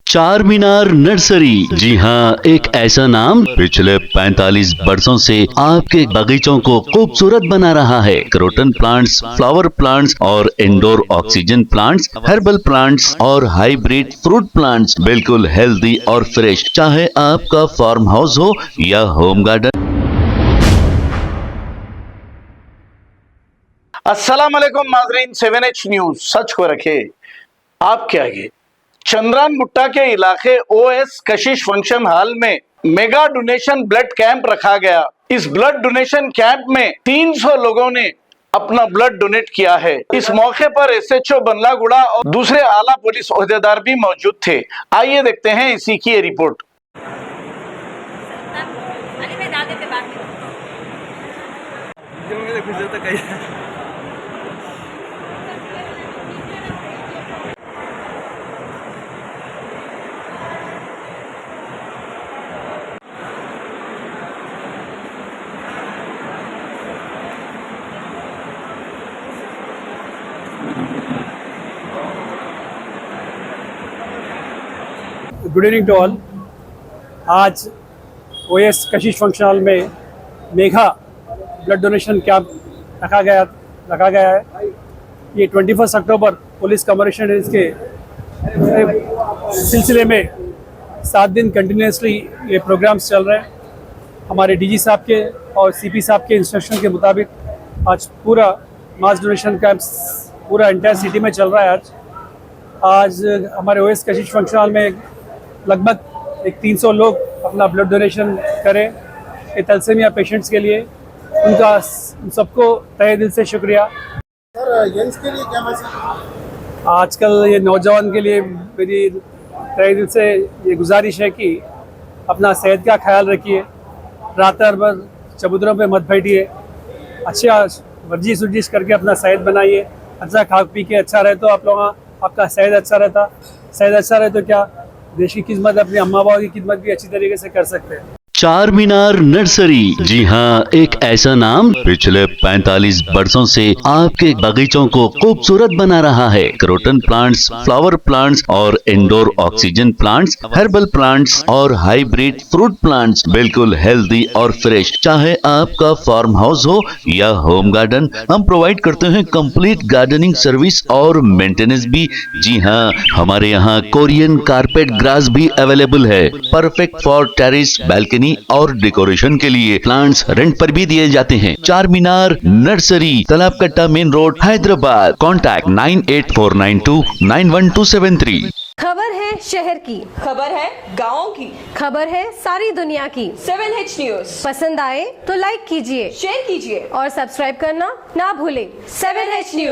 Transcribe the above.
चार मीनार नर्सरी, जी हाँ, एक ऐसा नाम पिछले 45 वर्षों से आपके बगीचों को खूबसूरत बना रहा है। क्रोटन प्लांट्स, फ्लावर प्लांट्स और indoor oxygen plants, herbal plants और हाइब्रिड फ्रूट प्लांट्स, बिल्कुल हेल्दी और फ्रेश। चाहे आपका फार्म हाउस हो या होम गार्डन। अस्सलाम वालेकुम नाज़रीन, 7H न्यूज सच को रखे आपके आगे। चंद्रान गुट्टा के इलाके ओएस कशिश फंक्शन हॉल में मेगा डोनेशन ब्लड कैंप रखा गया। इस ब्लड डोनेशन कैंप में 300 लोगों ने अपना ब्लड डोनेट किया है। इस मौके पर एसएचओ बंदलागुड़ा और दूसरे आला पुलिस ओहदेदार भी मौजूद थे। आइए देखते हैं इसी की ये रिपोर्ट। Good evening to all. आज ओएस कशिश फंक्शन हॉल में मेगा ब्लड डोनेशन कैंप रखा गया है। ये 21 अक्टूबर पुलिस कमेमोरेशन डेज के सिलसिले में 7 दिन कंटिन्यूसली ये प्रोग्राम्स चल रहे हैं। हमारे डीजी साहब के और सीपी साहब के इंस्ट्रक्शन के मुताबिक आज पूरा मास डोनेशन कैंप्स पूरा एंटायर सिटी में चल रहा है। आज हमारे ओएस कशिश फंक्शन हॉल में लगभग 300 लोग अपना ब्लड डोनेशन करें ये थैलेसीमिया पेशेंट्स के लिए। उनका सबको तहे दिल से शुक्रिया। सर, यंग्स के लिए क्या मैसेज? आजकल ये नौजवान के लिए मेरी तहे दिल से ये गुजारिश है कि अपना सेहत का ख्याल रखिए, रात भर चबूतरों पे मत बैठिए, अच्छा वर्जिश करके अपना सेहत बनाइए। अच्छा खा पी के अच्छा रहे तो आप लोग आपका सेहत अच्छा रहता। सेहत अच्छा रहे तो क्या देश की खिदमत, अपने अम्मा बाबा की खिदमत भी अच्छी तरीके से कर सकते हैं। चार मीनार नर्सरी, जी हाँ, एक ऐसा नाम पिछले 45 वर्षों से आपके बगीचों को खूबसूरत बना रहा है। क्रोटन प्लांट्स, फ्लावर प्लांट्स और indoor oxygen plants, herbal plants और हाइब्रिड फ्रूट प्लांट्स, बिल्कुल हेल्दी और फ्रेश। चाहे आपका फार्म हाउस हो या होम गार्डन, हम प्रोवाइड करते हैं कंप्लीट गार्डनिंग सर्विस और मेंटेनेंस भी। जी हाँ, हमारे यहाँ कोरियन कारपेट ग्रास भी अवेलेबल है, परफेक्ट फॉर टेरेस, बैल्कनी और डेकोरेशन के लिए। प्लांट्स रेंट पर भी दिए जाते हैं। चार मीनार नर्सरी, तालाब कट्टा मेन रोड, हैदराबाद। कॉन्टैक्ट 9849291273। खबर है शहर की, खबर है गाँव की, खबर है सारी दुनिया की। 7H न्यूज पसंद आए तो लाइक कीजिए, शेयर कीजिए और सब्सक्राइब करना ना भूलें। 7H news.